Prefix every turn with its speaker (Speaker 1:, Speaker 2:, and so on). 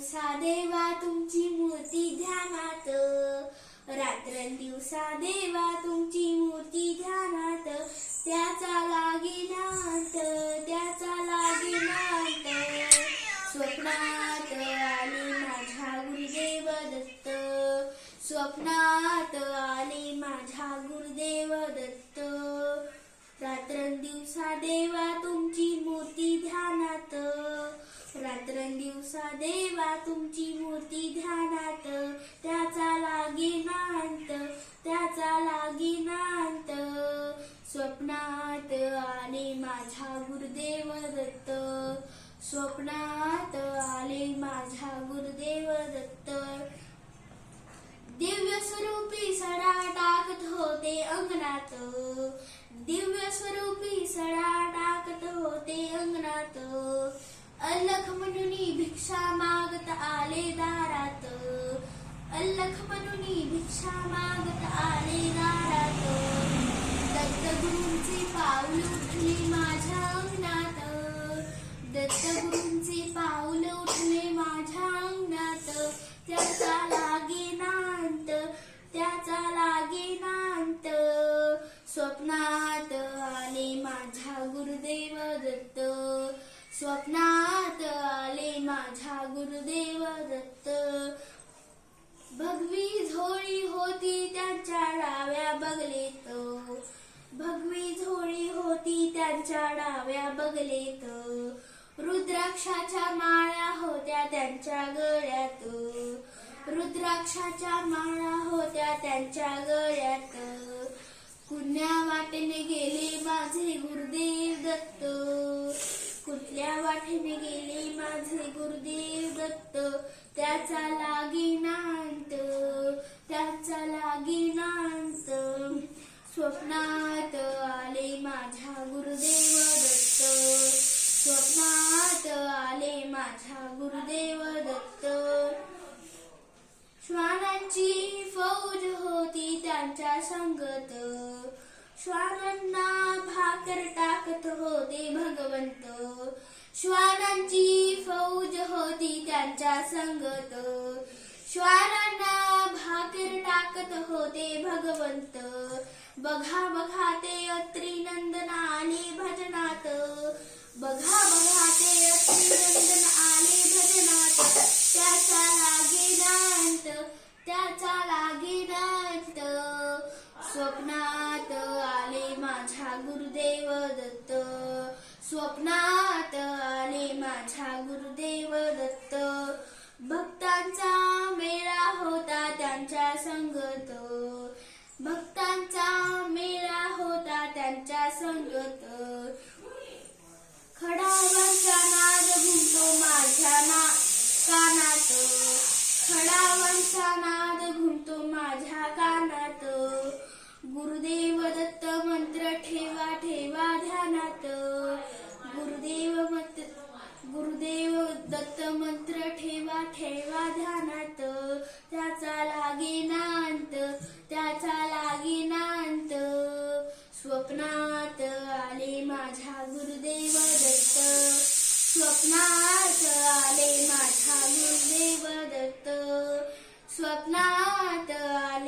Speaker 1: रात्रंदिवसा देवा तुमची मूर्ती ध्यानात, रात्रंदिवसा देवा तुमची मूर्ती ध्यानात, त्याचा लागेनात, त्याचा लागेनात. स्वप्नात आले माझ्या गुरुदेव दत्त, स्वप्नात आले माझ्या गुरुदेव दत्त. रात्रंदिवसा देवा तुमची मूर्ती ध्यानात, रात्रंदिवसा देवा तुमची मूर्ती ध्यानात, त्याचा लागेनांत, त्याचा लागेनांत. स्वप्नात आले माझ्या गुरुदेव दत्त, स्वप्नात आले माझ्या गुरुदेव दत्त. दिव्य स्वरूपी सडा टाकत होते अंगणात, दिव्य स्वरूपी सडा टाकत होते अंगणात. अल्लख म्हणूनी भिक्षा मागत आले दारात, अल्लख म्हणूनी भिक्षा मागत आले दारात. दत्तगुरूंचे पाऊल उठले माझ्या अंगणात, दत्तगुरूंचे पाऊल उठले माझ्या अंगणात. त्याचा लागेनांत, त्याचा लागेनांत. स्वप्नात आले माझ्या गुरुदेव दत्त, स्वप्नात आले माझ्या गुरुदेव दत्त. भगवी झोळी होती त्यांच्या डाव्या बगलेत, भगवी झोळी होती त्यांच्या डाव्या बगलेत. रुद्राक्षाच्या माळा होत्या त्यांच्या गळ्यात, रुद्राक्षाच्या माळा होत्या त्यांच्या गळ्यात. कुठल्या वाटेने गेले माझे गुरुदेव दत्त, कुठल्या वाटेने गेले माझे गुरुदेव दत्त. त्याचा लागेनांत, त्याचा लागेनांत. स्वप्नात आले माझ्या गुरुदेव दत्त, स्वप्नात आले माझ्या गुरुदेव दत्त. श्वानांची फौज होती त्यांच्या संगत, श्वानांना भाकर टाकत होते भगवंत. श्वानांची फौज होती त्यांच्या संगत, श्वानांना भाकर टाकत होते भगवंत. बघा बघा ते अत्री नंदन आले भजनात, बघा बघा ते अत्री नंदन आले भजनात. त्याचा लागेनांत, त्याचा लागेनांत. स्वप्नात आले माझ्या गुरुदेव दत्त, स्वप्नात आले माझ्या गुरुदेव दत्त. भक्तांचा मेळा होता त्यांच्या संगत, भक्तांचा मेळा होता त्यांच्या संगत. खडावांचा नाद घुमतो माझ्या कानात, खडावांचा नाद घुमतो माझ्या कानात. गुरुदेव दत्त मंत्र ठेवा ठेवा ध्यानात, गुरुदेव दत्त मंत्र ठेवा ठेवा ध्यानात. त्याचा लागेनांत, त्याचा लागेनांत. स्वप्नात आले माझ्या गुरुदेव दत्त, स्वप्नात आले माझ्या गुरुदेव दत्त, स्वप्नात आले